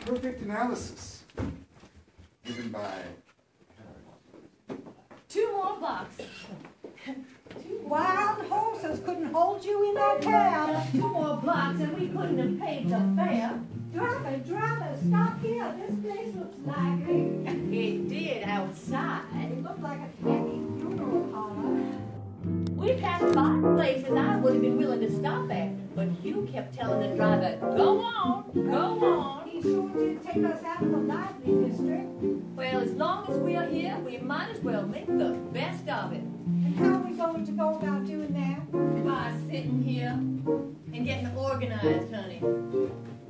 perfect analysis given by... Two more boxes. Wild horses couldn't hold you in that cab. Two more blocks and we couldn't have paid the fare. Driver, stop here. This place looks like It did outside. it looked like a tacky funeral parlor. We passed 5 places I would have been willing to stop at, but you kept telling the driver, go on, go on. He sure did take us out of the lively district. Well, as long as we are here, we might as well make the best of it. And how are we going to go about doing that? By sitting here and getting organized, honey.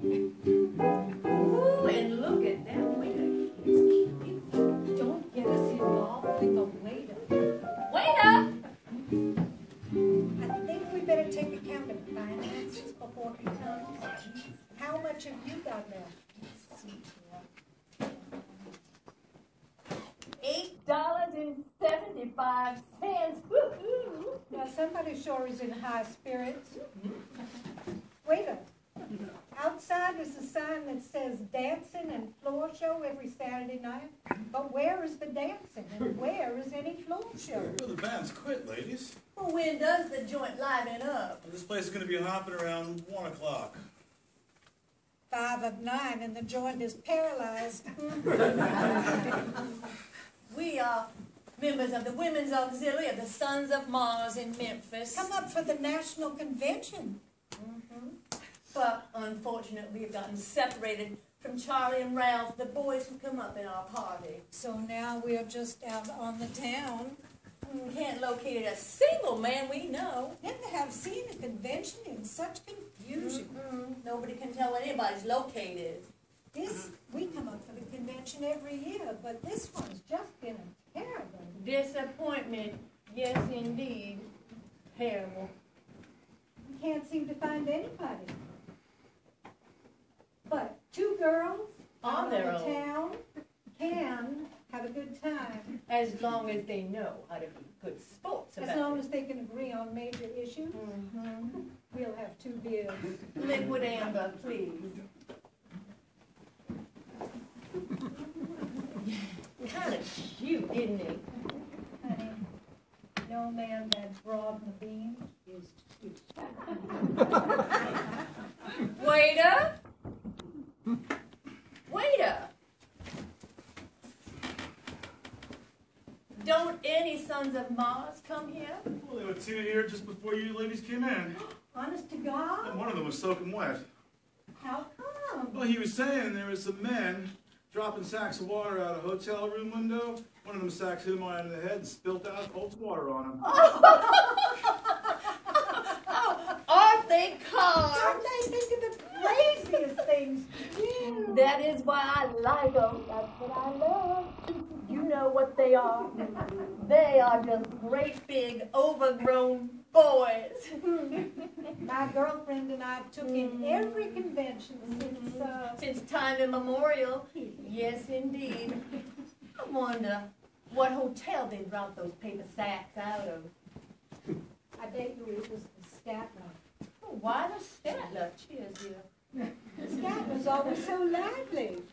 Ooh, and look at that waiter. He's cute. Don't get us involved with the waiter. Waiter! I think we better take account of finances before he comes. How much have you got left? $8.75. Woo-hoo! Now, somebody sure is in high spirits. Waiter, outside is a sign that says dancing and floor show every Saturday night. But where is the dancing and where is any floor show? Well, the band's quit, ladies. Well, when does the joint liven up? This place is going to be hopping around 1 o'clock. 5 of 9 and the joint is paralyzed. We are members of the Women's Auxiliary of the Sons of Mars in Memphis. Come up for the national convention. But unfortunately, we've gotten separated from Charlie and Ralph, the boys who come up in our party. So now we're just out on the town. We can't locate a single man we know. Never have seen a convention in such confusion. Nobody can tell where anybody's located. We come up for the convention every year, but this one's just been a terrible. Disappointment, yes indeed. Terrible. We can't seem to find anybody. But 2 girls On out their of the own. town can have a good time. As long as they know how to be good sports about As long it. as they can agree on major issues, we'll have 2 beers. Liquid amber, please. Kind of cute, isn't he? Honey, no man that's broad in the beam is cute. Waiter! Waiter! Don't any Sons of Mars come here? Well, there were 2 here just before you ladies came in. Honest to God? And one of them was soaking wet. How come? Well, he was saying there was some men dropping sacks of water out a hotel room window. One of them sacks hit him right in the head and spilt out cold water on him. Aren't they cars? Don't they think of the craziest things? That is why I like them. That's what I love. You know what they are. They are just great big overgrown boys. My girlfriend and I took in every convention Since time immemorial. Yes, indeed. I wonder what hotel they brought those paper sacks out of. I bet you it was the Statler. Oh, why the Statler? Cheers, dear. The Statler's always so lively.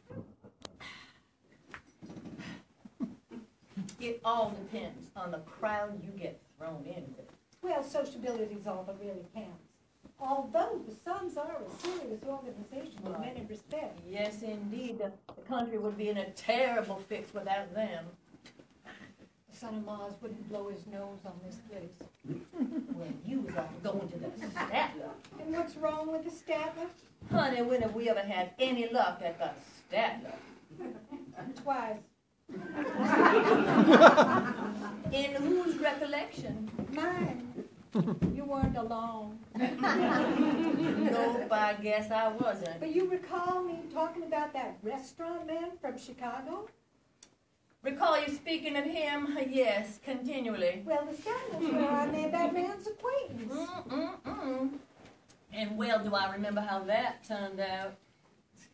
It all depends on the crowd you get thrown in with. Well, sociability's all that really counts. Although the Sons are a serious organization in many respects. Yes, indeed. The country would be in a terrible fix without them. The Son of Mars wouldn't blow his nose on this place. Well, you was off going to the Statler. And what's wrong with the Statler? Honey, when have we ever had any luck at the Statler? Twice. In whose recollection? Mine. You weren't alone. Nope, I guess I wasn't. But you recall me talking about that restaurant man from Chicago? Recall you speaking of him? Yes, continually. Well, the Statler's where I made that man's acquaintance. And well do I remember how that turned out.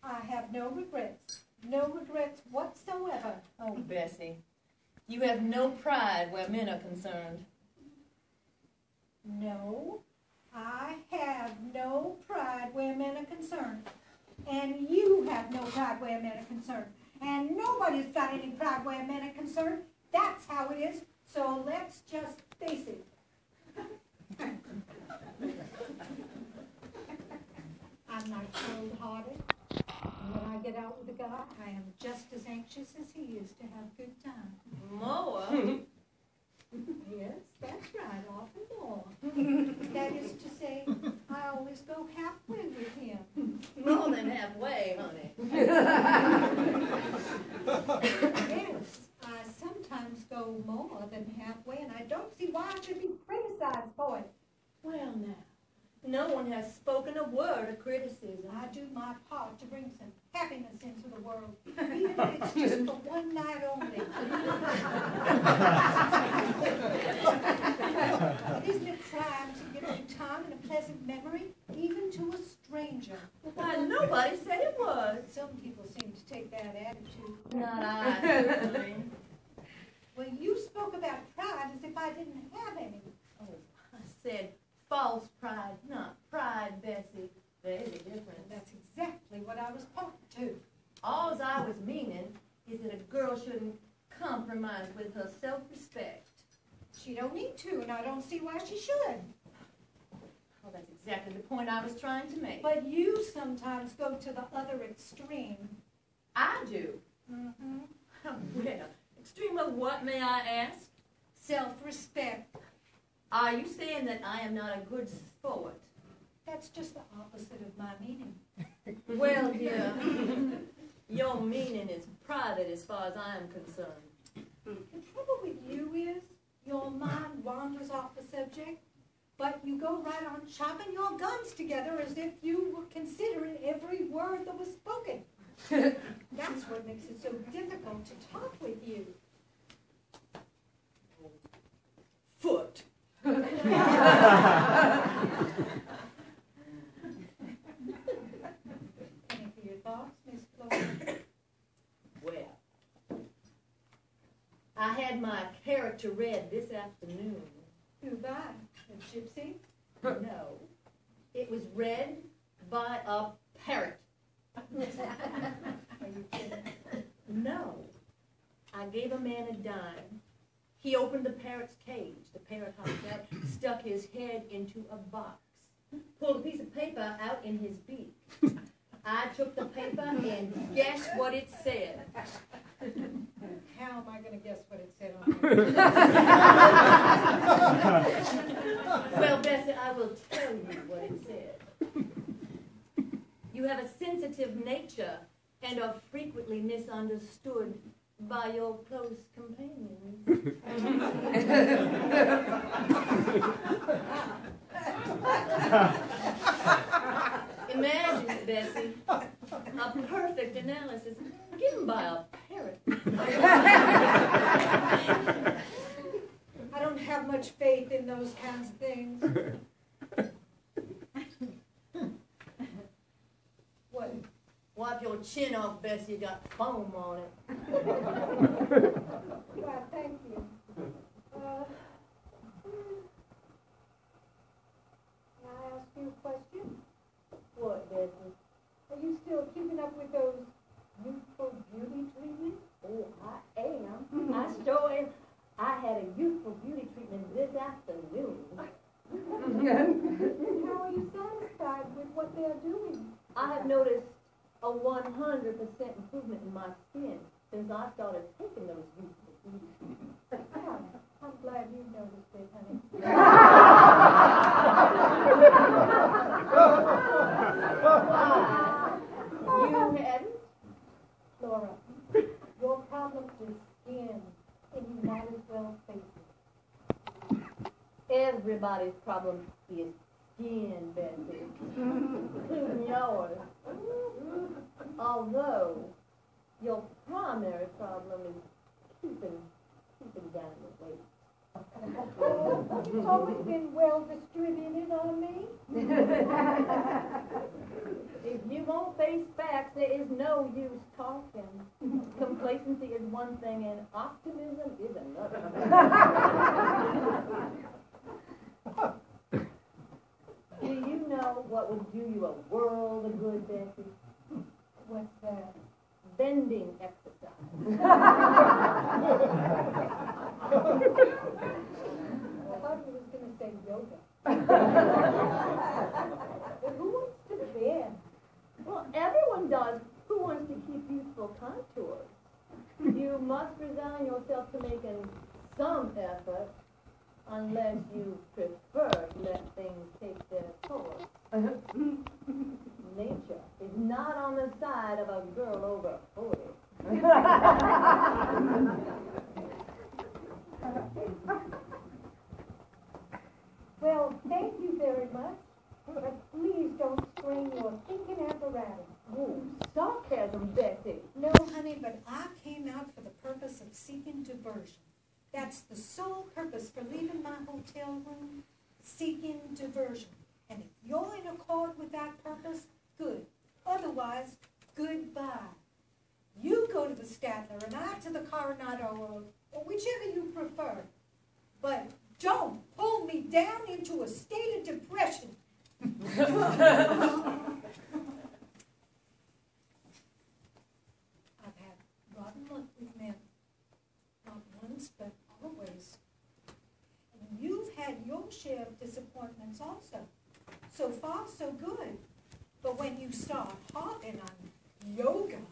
I have no regrets. No regrets whatsoever. Oh, Bessie, you have no pride where men are concerned. No, I have no pride where men are concerned. And you have no pride where men are concerned. And nobody's got any pride where men are concerned. That's how it is. So let's just face it. I'm not cold-hearted. When I get out with a guy, I am just as anxious as he is to have a good time. More? Yes, that's right, often more. That is to say, I always go halfway with him. More than halfway, honey. Yes, I sometimes go more than halfway, and I don't see why I should be criticized for it. Well, now, no one has spoken a word of criticism. I do my part to bring some happiness into the world, even if it's just for one night only. Isn't it trying to give good time and a pleasant memory, even to a stranger? Why, nobody said it was. Some people seem to take that attitude. Not I, certainly. Well, you spoke about pride as if I didn't have any. Oh, I said false pride, not pride, Bessie. There's a difference. That's exactly what I was pointing to. All I was meaning is that a girl shouldn't compromise with her self-respect. She don't need to, and I don't see why she should. Well, that's exactly the point I was trying to make. But you sometimes go to the other extreme. I do. Mm-hmm. Well, extreme of what, may I ask? Self-respect. Are you saying that I am not a good sport? That's just the opposite of my meaning. Well, dear, your meaning is private as far as I am concerned. The trouble with you is your mind wanders off the subject, but you go right on chopping your guns together as if you were considering every word that was spoken. That's what makes it so difficult to talk with you. Foot. Any for your thoughts, Miss Flora? Well, I had my character read this afternoon. Who by? A gypsy? No, it was read by a parrot. Are you kidding? No, I gave a man a dime. He opened the parrot's cage. The parrot hopped out, stuck his head into a box, pulled a piece of paper out in his beak. I took the paper and guess what it said. How am I going to guess what it said on there? Well, Bessie, I will tell you what it said. You have a sensitive nature and are frequently misunderstood by your close companions. Imagine it, Bessie. A perfect analysis given by a parrot. I don't have much faith in those kinds of things. What? Wipe your chin off, Bessie. You got foam on it. Well, thank you. Can I ask you a question? What, Bessie? Are you still keeping up with those youthful beauty treatments? Oh, I am. I sure am. I had a youthful beauty treatment this afternoon. And how are you satisfied with what they're doing? I have noticed a 100% improvement in my skin since I started taking those youthful beauty treatments. Yeah, I'm glad you noticed it, honey. You hadn't? Flora, your problem is skin, and you might as well face it. Everybody's problem is skin, Bessie, including yours. Although your primary problem is keeping down the weight. It's always been well distributed on me. If you won't face facts, there is no use talking. Complacency is one thing and optimism is another. Do you know what would do you a world of good, Bessie? What's that? bending exercise. I thought he was going to say yoga. But who wants to bend? Well, everyone does. Who wants to keep youthful contours? You must resign yourself to making some effort, unless you prefer to let things take their course. Nature is not on the side of a girl over 40. Well, thank you very much, but please don't strain your thinking apparatus. Oh, sarcasm, Bessie. No, honey, but I came out for the purpose of seeking diversion. That's the sole purpose for leaving my hotel room, seeking diversion. And if you're in accord with that purpose, good. Otherwise, goodbye. You go to the Statler and I to the Coronado, or whichever you prefer. But don't pull me down into a state of depression. I've had rotten luck with men. Not once, but always. And you've had your share of disappointments also. So far, so good. But when you start harping on yoga,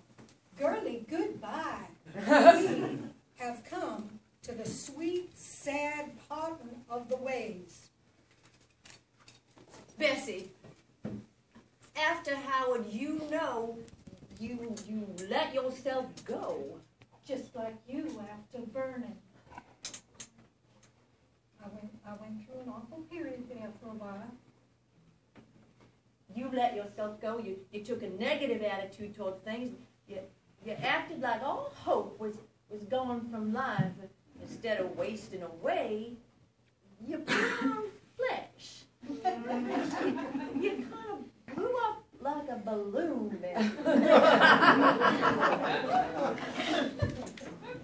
girlie, goodbye. We have come to the sweet, sad parting of the ways. Bessie, after Howard, you know, you let yourself go. Just like you after Vernon. I went through an awful period there for a while. You let yourself go. You took a negative attitude toward things. You acted like all hope was gone from life. Instead of wasting away, you put on flesh. You kind of blew up like a balloon then.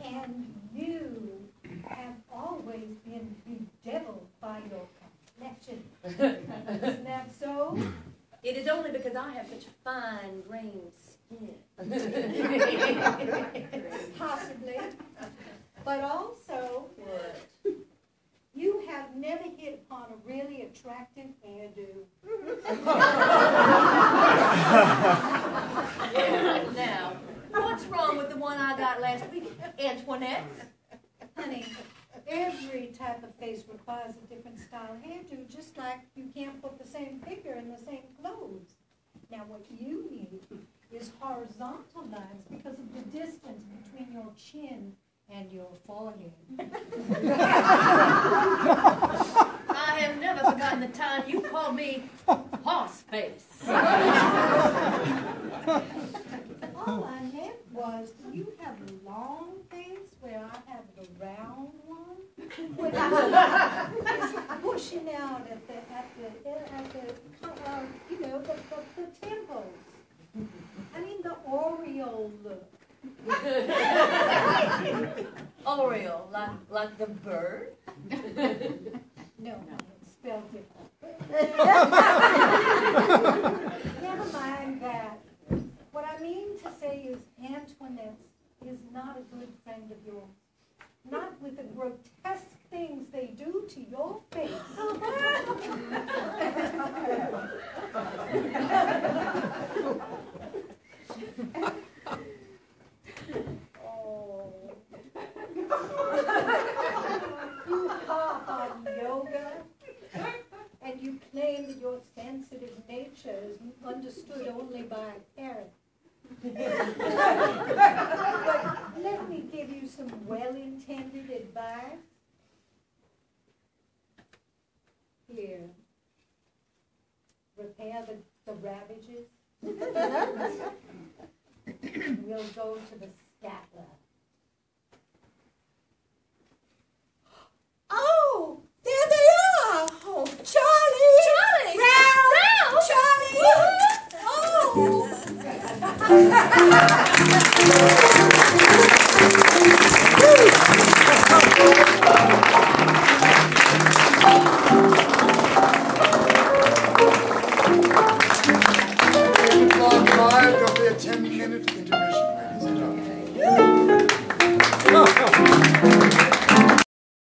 And you have always been bedeviled by your complexion. Isn't that so? It is only because I have such fine-grained skin. Possibly. But also, you have never hit upon a really attractive hairdo. Now, what's wrong with the one I got last week, Antoinette? Honey, every type of face requires a different style hairdo, just like you can't put the same figure in the same clothes. Now, what you need is horizontal lines because of the distance between your chin and your forehead. I have never forgotten the time you called me horse face. All I meant was, you have a long face where I have the round one, which is pushing out at the temples. I mean the aureole look. Oriole, like the bird? No, it's spelled different. Never mind that. What I mean to say is Antoinette is not a good friend of yours. Not with the grotesque things they do to your face. Oh. You harp on yoga, and you claim that your sensitive nature is understood only by a parent. But let me give you some well-intended advice. Here, repair the ravages. We'll go to the Statler. Oh, there they are! Oh, Charlie! Charlie! Clock 5, there'll be a 10-minute intermission.